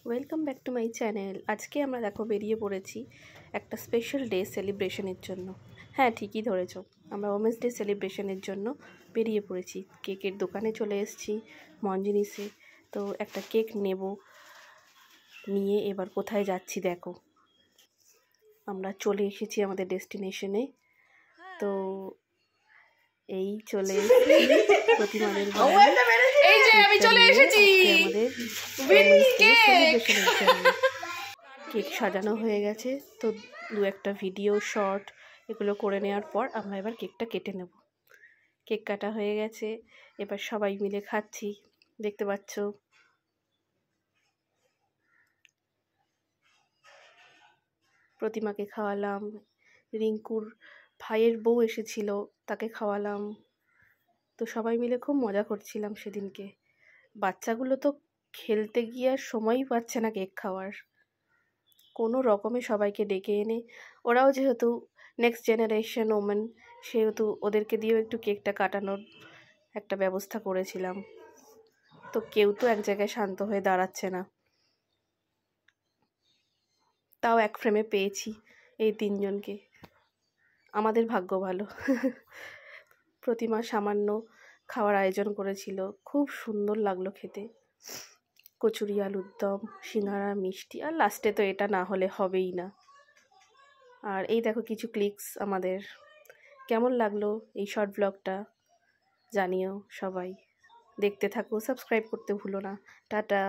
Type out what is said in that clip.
Welcome back to my channel. আজকে আমরা দেখো বেরিয়ে পড়েছি একটা স্পেশাল ডে সেলিব্রেশনের জন্য। হ্যাঁ, ঠিকই ধরেছ, আমরা ওমেন্স ডে সেলিব্রেশনের জন্য বেরিয়ে পড়েছি। কেকের দোকানে চলে এসেছি মঞ্জিনিসে। তো একটা কেক নিয়ে এবার কোথায় যাচ্ছি দেখো। আমরা চলে এসেছি আমাদের ডেস্টিনেশনে। তো এই চলে এসেছি প্রতিমাদের আমি চলে এসেছি আমাদের সেলিব্রেশনের জন্য। কেক সাজানো হয়ে গেছে, তো দু একটা ভিডিও শর্ট এগুলো করে নেওয়ার পর আমরা এবার কেকটা কেটে নেব। কেক কাটা হয়ে গেছে, এবার সবাই মিলে খাচ্ছি, দেখতে পাচ্ছ। প্রতিমাকে খাওয়ালাম, রিঙ্কুর ভাইয়ের বউ এসেছিল, তাকে খাওয়ালাম। তো সবাই মিলে খুব মজা করছিলাম সেদিনকে। বাচ্চাগুলো তো খেলতে গিয়ে আর সময়ই পাচ্ছে না কেক খাওয়ার। কোনো রকমে সবাইকে ডেকে এনে, ওরাও যেহেতু নেক্সট জেনারেশন ওমেন, সেহেতু ওদেরকে দিয়েও একটু কেকটা কাটানোর একটা ব্যবস্থা করেছিলাম। তো কেউ তো এক জায়গায় শান্ত হয়ে দাঁড়াচ্ছে না, তাও এক ফ্রেমে পেয়েছি এই তিনজনকে। আমাদের ভাগ্য ভালো। প্রতিমা সামান্য খাওয়ার আয়োজন করেছিল, খুব সুন্দর লাগলো খেতে। কচুরি, আলুর দম, সিঙ্গাড়া, মিষ্টি, আর লাস্টে তো এটা না হলে হবেই না। আর এই দেখো কিছু ক্লিকস আমাদের। কেমন লাগলো এই শর্ট ব্লগটা জানিও সবাই। দেখতে থাকো, সাবস্ক্রাইব করতে ভুলো না। টাটা।